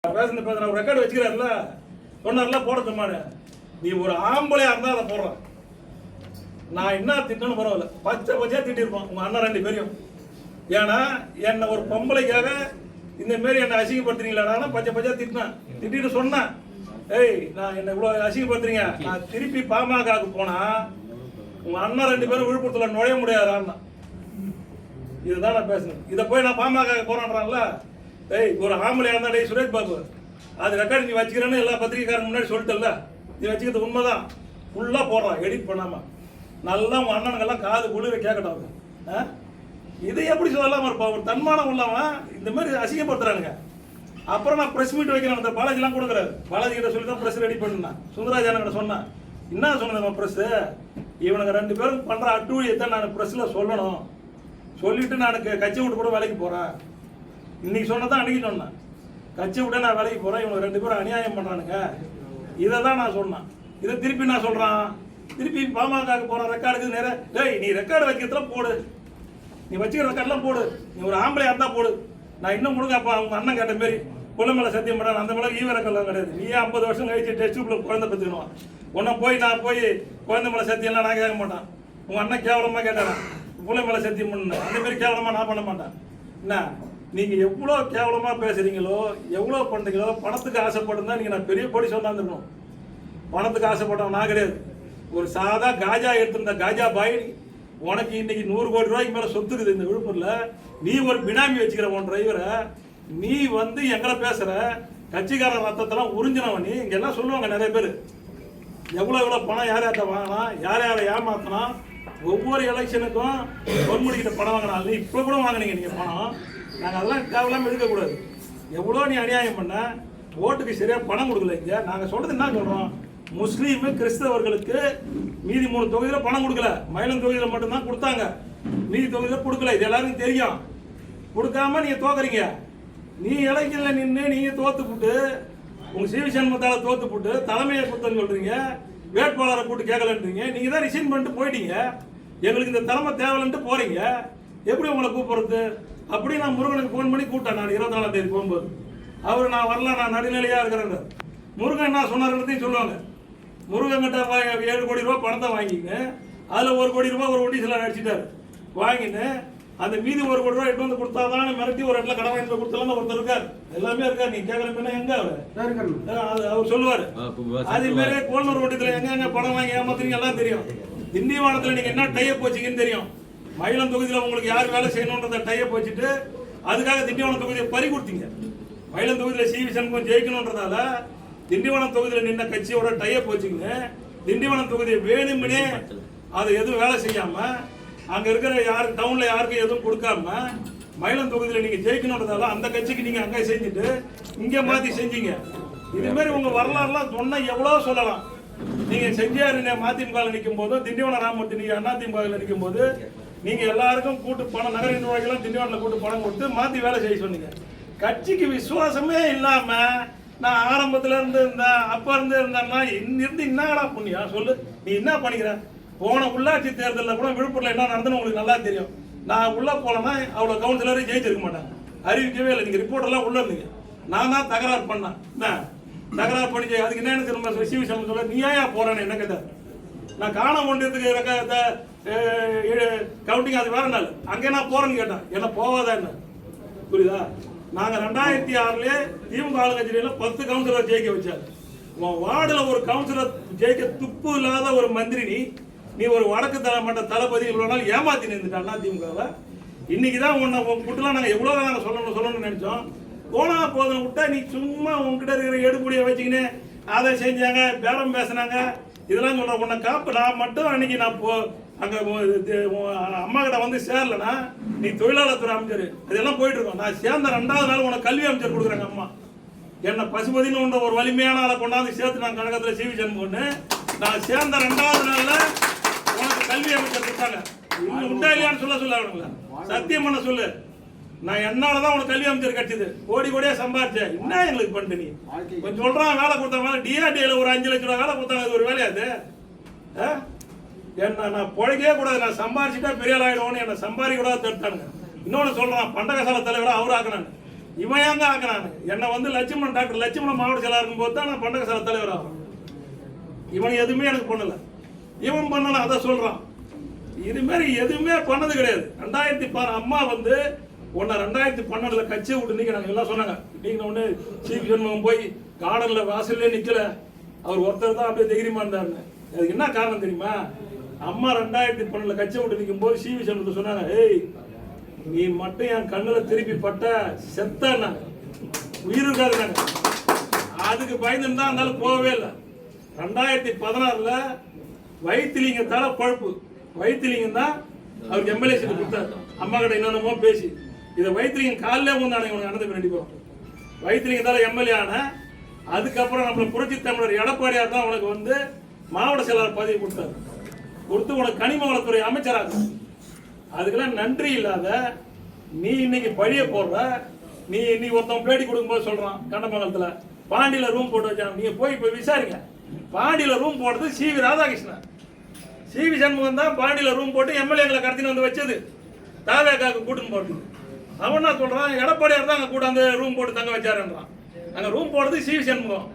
பேசுன ரெக்கார்டு வச்சுக்கிறாருல சொன்னார்ல போட சொன்னாரு. நீ ஒரு ஆம்பளையா இருந்தா அதை போடுறான். நான் என்ன திட்டணும் பரவாயில்ல, பச்சை பச்சையா திட்டிருப்பான் உங்க அண்ணன் ரெண்டு பேரையும். ஏன்னா என்ன ஒரு பொம்பளைக்காக இந்த மாரி என்ன அசிங்கப்படுத்துறீங்களா? பச்சை பச்சையா திட்டினேன். திட்டிட்டு சொன்னேன், ஏய் நான் என்ன இவ்வளவு அசிங்கப்படுத்துறீங்க, நான் திருப்பி பாமகவுக்கு போனா உங்க அண்ணன் ரெண்டு பேரும் விழுப்புரத்துல நுழைய முடியாதான்னா. இதுதான் நான் பேசுனேன். இதை போய் நான் பாமக போறான்றான்ல. ஏய் ஒரு ஆம்பளையா இருந்தா டேய் சுரேஷ் பாபு அது ரெக்கார்டு நீ வச்சுக்கிறேன்னு எல்லா பத்திரிகைக்காரங்க முன்னாடி சொல்லிட்டல, நீ வச்சுக்கிறது உண்மைதான். ஃபுல்லா போடுறான் எடிட் பண்ணாம. நல்லா உங்க அண்ணனுங்கெல்லாம் காது குளிர கேட்கட்டும். இது எப்படி சொல்லலாம இருப்பா? ஒரு தன்மானம் உள்ளவன் இந்த மாதிரி அசிங்கப்படுத்துறானுங்க. அப்புறம் நான் பிரஸ் மீட் வைக்கிறேன். அந்த பாலாஜிலாம் கொடுக்குறாரு. பாலாஜி கிட்ட சொல்லி தான் பிரஸ் ரெடி பண்ணேன். சுந்தராஜ் கிட்ட சொன்னேன். என்ன சொன்னது பிரஸ், இவனுங்க ரெண்டு பேரும் பண்ற அட்டூழியத்தை நான் பிரஸ்ல சொல்லணும். சொல்லிட்டு நான் கட்சி விட்டு கூட வேலைக்கு போறேன். இன்னைக்கு சொன்னதான் அன்னைக்கு சொன்னேன். கட்சி விட நான் வேலைக்கு போறேன், இவங்க ரெண்டு பேரும் அநியாயம் பண்றானுங்க. இதை தான் நான் சொன்னேன். இதை திருப்பி நான் சொல்றான். திருப்பி பாமக போற ரெக்கார்டுக்கு நேரம், டேய் நீ ரெக்கார்டு வைக்கிறதுல போடு, நீ வச்சுக்கிற ரெக்கார்ட்லாம் போடு, நீ ஒரு ஆம்பளையா இருந்தா போடு. நான் இன்னும் முழுங்கப்பா அவங்க அண்ணன் கேட்ட மாரி கொள்ள மேல சத்தியம் பண்ண அந்த மேலே ஈவ ரெக்கார்ட்லாம் கிடையாது. நீ 50 வருஷம் கழிச்சு டெஸ்ட் டியூப்ல குழந்தை பெற்றுக்கணும். உன்னை போய் நான் போய் குழந்தை மேல சத்தியம்லாம் நான் கேட்க மாட்டேன். உங்க அண்ணன் கேவலமா கேட்டானா புள்ள மேல சத்தியம் பண்ண அந்த மாதிரி கேவலமா நான் பண்ண மாட்டேன். என்ன நீங்க எவ்வளோ கேவலமா பேசுறீங்களோ எவ்வளோ பண்றீங்களோ, பணத்துக்கு ஆசைப்பட்டு நீங்க நான் பெரிய போலீஸ் வந்தாந்துருக்கணும். பணத்துக்கு ஆசைப்பட்டவன் நான் கிடையாது. ஒரு சாதா காஜா எடுத்திருந்த காஜா பாய் உனக்கு இன்னைக்கு 100 கோடி ரூபாய்க்கு மேல சொத்து இருக்குது இந்த விழுப்புரத்துல. நீ ஒரு பினாமி வச்சுக்கிற உன் டிரைவரை, நீ வந்து எங்களை பேசுற கட்சிக்கார ரத்தத்தெல்லாம் உறிஞ்சினவன். நீ இங்க எல்லாம் சொல்லுவாங்க நிறைய பேர் எவ்வளவு பணம் யார் யார்ட்ட வாங்கினான், யார் யாரை ஏமாத்தினா. ஒவ்வொரு எலெக்ஷனுக்கும் பொன்முடிக்கிட்ட பணம் வாங்கினா. நீ இப்போ கூட வாங்கினீங்க நீங்க பணம். நாங்கள் அதெல்லாம் தேவையில்லாம எடுக்கக்கூடாது. எவ்வளோ நீ அநியாயம் பண்ண, ஓட்டுக்கு சரியா பணம் கொடுக்கல. இங்க நாங்கள் சொல்றது என்ன சொல்றோம், முஸ்லீம் கிறிஸ்தவர்களுக்கு மீதி 3 தொகுதியில் பணம் கொடுக்கல, மயிலம் தொகுதியில் மட்டும்தான் கொடுத்தாங்க, மீதி தொகுதியில் கொடுக்கல. இது எல்லாருக்கும் தெரியும். கொடுக்காம நீங்க தோக்குறீங்க. நீ எலெக்ஷன்ல நின்று நீங்க தோத்து போட்டு உங்க சிவசண்முகத்தால தோத்து போட்டு தலைமையை கொடுத்தன்னு சொல்றீங்க, வேட்பாளரை கூட்டு கேட்கலன்றீங்க. நீங்க தான் ரிசைன் பண்ணிட்டு போயிட்டீங்க. எங்களுக்கு இந்த தலைமை தேவையில்லைன்ட்டு போறீங்க. எப்படி உங்களை கூப்பிடுறது? அப்படி நான் முருகனுக்கு ஃபோன் பண்ணி கூப்பிட்டேன். நான் 24ஆம் தேதி போகும்போது அவர் நான் வரல, நான் நடுநிலையா இருக்கிறேன். முருகன் என்ன சொன்னாருன்றதையும் சொல்லுவாங்க. முருகன் கிட்ட 7 கோடி ரூபாய் பணத்தை வாங்கிங்க, அதுல 1 கோடி ரூபாய் ஒரு ஒட்டி சில அடிச்சுட்டாரு. வாங்கின்னு அந்த மீதி 1 கோடி ரூபாய் எட்டு வந்து கொடுத்தாதான் மிரட்டி ஒரு இடத்துல கடன் வாங்கி கொடுத்தலாம் ஒருத்தர் இருக்காரு. எல்லாமே இருக்காரு. நீ கேட்கல எங்க அவர் சொல்லுவாரு. அதே மாதிரி கோல்னூர் ஓட்டத்துல எங்க பணம் வாங்கி ஏமாத்துறீங்க எல்லாம் தெரியும். திண்டிவனத்துல நீங்க என்ன டைப் வச்சீங்கன்னு தெரியும். மயிலம் தொகுதியில் உங்களுக்கு யார் வேலை செய்யணும்ன்றத டைப் வச்சுட்டு அதுக்காக திண்டிவனம் தொகுதியை பறி கொடுத்தீங்க. மயிலம் தொகுதியில் சிவி சண்முகம் ஜெயிக்கணும்ன்றதால திண்டிவனம் தொகுதியில் நின்ன கட்சியோட டைப் வச்சுக்கிங்க. திண்டிவனம் தொகுதியை வேணும்னே அதை எதுவும் வேலை செய்யாம அங்க இருக்கிற யார் டவுன்ல யாருக்கும் எதுவும் கொடுக்காம மயிலம் தொகுதியில் நீங்க ஜெயிக்கணும்ன்றதால அந்த கட்சிக்கு நீங்க அங்கே செஞ்சுட்டு இங்க மாத்தி செஞ்சீங்க. இது மாதிரி உங்க வரலாறுலாம் சொன்னா எவ்வளவு சொல்லலாம். நீங்க செஞ்சாரு மதிமுக நிற்கும் போது, திண்டிவன ராமமூர்த்தி நீங்க அதிமுக நிற்கும் போது நீங்க எல்லாருக்கும் கூட்டு பணம், நகர நிர்வாகிகள் திண்டிவனத்தில் கூட்டு பணம் கொடுத்து மாத்தி வேலை செய்ய சொன்னீங்க. கட்சிக்கு விசுவாசமே இல்லாம நான் ஆரம்பத்துல இருந்து இருந்தேன், அப்ப இருந்து இருந்தேன்னா இருந்து என்னடா புண்ணியா சொல்லு. நீ என்ன பண்ணிக்கிற? போன உள்ளாட்சி தேர்தலில் கூட விழுப்புரத்தில் என்ன நடந்ததுன்னு உங்களுக்கு நல்லா தெரியும். நான் உள்ள போனேன்னா அவ்வளவு கவுன்சிலரையும் ஜெயிச்சிருக்க மாட்டாங்க. அறிவிக்கவே இல்லை. நீங்க ரிப்போர்ட் எல்லாம் உள்ள இருந்தீங்க. நான் தான் தகராறு பண்ணேன். தகராறு பண்ணி அதுக்கு என்ன திரும்ப சிவி சண்முகம் சொல்ல, நீ ஏன் போறேன்னு என்ன கேட்டார். நான் காண ஒன்றியத்துக்கு கவுண்டிங் அது வேற நாள் அங்கே நான் போறேன்னு கேட்டேன். என்ன போவாதா என்ன புரியுதா? நாங்க 2006 திமுக ஆளுங்கட்சியில 10 கவுன்சிலர் ஜெயிக்க வச்சாரு. உன் வார்டுல ஒரு கவுன்சிலர் ஜெயிக்க துப்பு இல்லாத ஒரு மந்திரி நீ ஒரு வடக்கு மட்ட தளபதி இவ்வளவு நாள் ஏமாத்தி நின்றுட்டான்னா திமுக. இன்னைக்குதான் உன்னை கூட்டலாம் நாங்க எவ்வளவு நாங்க சொல்லணும்னு நினைச்சோம். போனா போதும் விட்டா நீ சும்மா உங்ககிட்ட இருக்கிற எடுபடியை வச்சுக்கின்னு அதை செஞ்சாங்க, பேரம் பேசினாங்க, இதெல்லாம் சொல்ற. உன்னை காப்பு நான் மட்டும் அன்னைக்கு நான் அங்க அம்மா கிட்ட வந்து சேரலன்னா நீ தொழிலாளர் துறை அமைச்சர் அதெல்லாம் போயிட்டு இருக்கோம். நான் சேர்ந்த 2வது நாள் உனக்கு கல்வி அமைச்சர் கொடுக்குறாங்க அம்மா. என்ன பசுபதினு ஒரு வலிமையான ஆளை கொண்டாந்து சேர்த்து நான் கழகத்துல சிவி சண்முகன்னு நான் சேர்ந்த 2வது நாள்ல உனக்கு கல்வி அமைச்சர் கொடுத்தாங்க. இன்னும் உண்டா இல்லையான்னு சொல்ல அவனுங்களா சத்தியம் பண்ண சொல்லு. நான் என்னாலதான் உனக்கு கல்வி அமைச்சர் கிடைச்சது. கோடி கோடியா சம்பாதிச்சேன். என்ன எங்களுக்கு பண்ணிட்டு நீ கொஞ்சம் சொல்றான். வேலை கொடுத்தாங்க டிஆர்டில ஒரு 5 லட்சம் ரூபாய் வேலை கொடுத்தாங்க. அது ஒரு வேலையாது என்ன? நான் பொழைக்கவே கூடாது. நான் சம்பாதிச்சுட்டா பெரிய ஆள் ஆயிடுவோன்னு என்ன சம்பாதிக்க கூடாது தடுத்தானுங்க. இன்னொன்னு சொல்றான், பண்டகசால தலைவரா அவர் ஆக்கினாங்க. இவன் ஏங்க ஆக்குறானு என்னை வந்து லட்சுமணன் டாக்டர் லட்சுமணன் மாவட்ட செயலாளர் இருக்கும்போது தான் நான் பண்டக சாலை தலைவர் ஆகிறேன். இவன் எதுவுமே எனக்கு பண்ணல, இவன் பண்ணல, அதை சொல்றான். இது மாதிரி எதுவுமே பண்ணது கிடையாது. 2010 அம்மா வந்து உன்னை 2012 கட்சியை விட்டு நீங்க நாங்கள் எல்லாம் சொன்னாங்க. நீங்க ஒன்று சிபி சண்முகம் போய் கார்டன்ல வாசல்லே நிக்கல, அவர் ஒருத்தர் தான் அப்படியே தைரியமா இருந்தாருன்னு. அதுக்கு என்ன காரணம் தெரியுமா? அம்மா 2012 கட்சியை விட்டு நிற்கும் போது சிவி சண்முகம் சொன்னாங்க, ஏய் நீ மட்டும் என் கண்ணுல திருப்பி பட்ட செத்த உயிர் இருக்காது. அதுக்கு பயந்துன்னு தான் இருந்தாலும் போகவே இல்லை. 2016 வைத்திலிங்கத்தால பழப்பு, வைத்திலிங்கம் தான் அவருக்கு எம்எல்ஏ சீட் கொடுத்தாரு. அம்மா கிட்ட என்னென்னமோ பேசி இதை வைத்திலிங்கம் காலிலே வந்தானே உனக்கு அனந்த ரெண்டு பேரும் வைத்திலிங்கத்தால எம்எல்ஏ ஆன. அதுக்கப்புறம் நம்மள புரட்சி தமிழர் எடப்பாடியார் தான் உனக்கு வந்து மாவட்ட செயலாளர் பதவி கொடுத்தாரு, கொடுத்து உனக்கு கனிம வளத்துறை அமைச்சராக. அதுக்கெல்லாம் நன்றி இல்லாத நீ இன்னைக்கு பழிய போடுற. நீ ஒருத்தன் பேட்டி கொடுக்கும்போது சொல்றான் கண்டமங்கலத்துல பாண்டியில ரூம் போட்டு வச்சாங்க. நீங்க போய் இப்ப விசாரிங்க. பாண்டியில ரூம் போட்டது சிவி ராதாகிருஷ்ணன், சிவி சண்முகம் தான் பாண்டியில ரூம் போட்டு எம்எல்ஏங்களை கடத்தின்னு வந்து வச்சது, தாவேக்காக்கு கூட்டுன்னு போட்டு. அவன் என்ன சொல்றான், எடப்பாடியார் தான் அங்க கூட அந்த ரூம் போட்டு தங்க வச்சாருன்றான். அங்க ரூம் போடுறது சிவி சண்முகம்.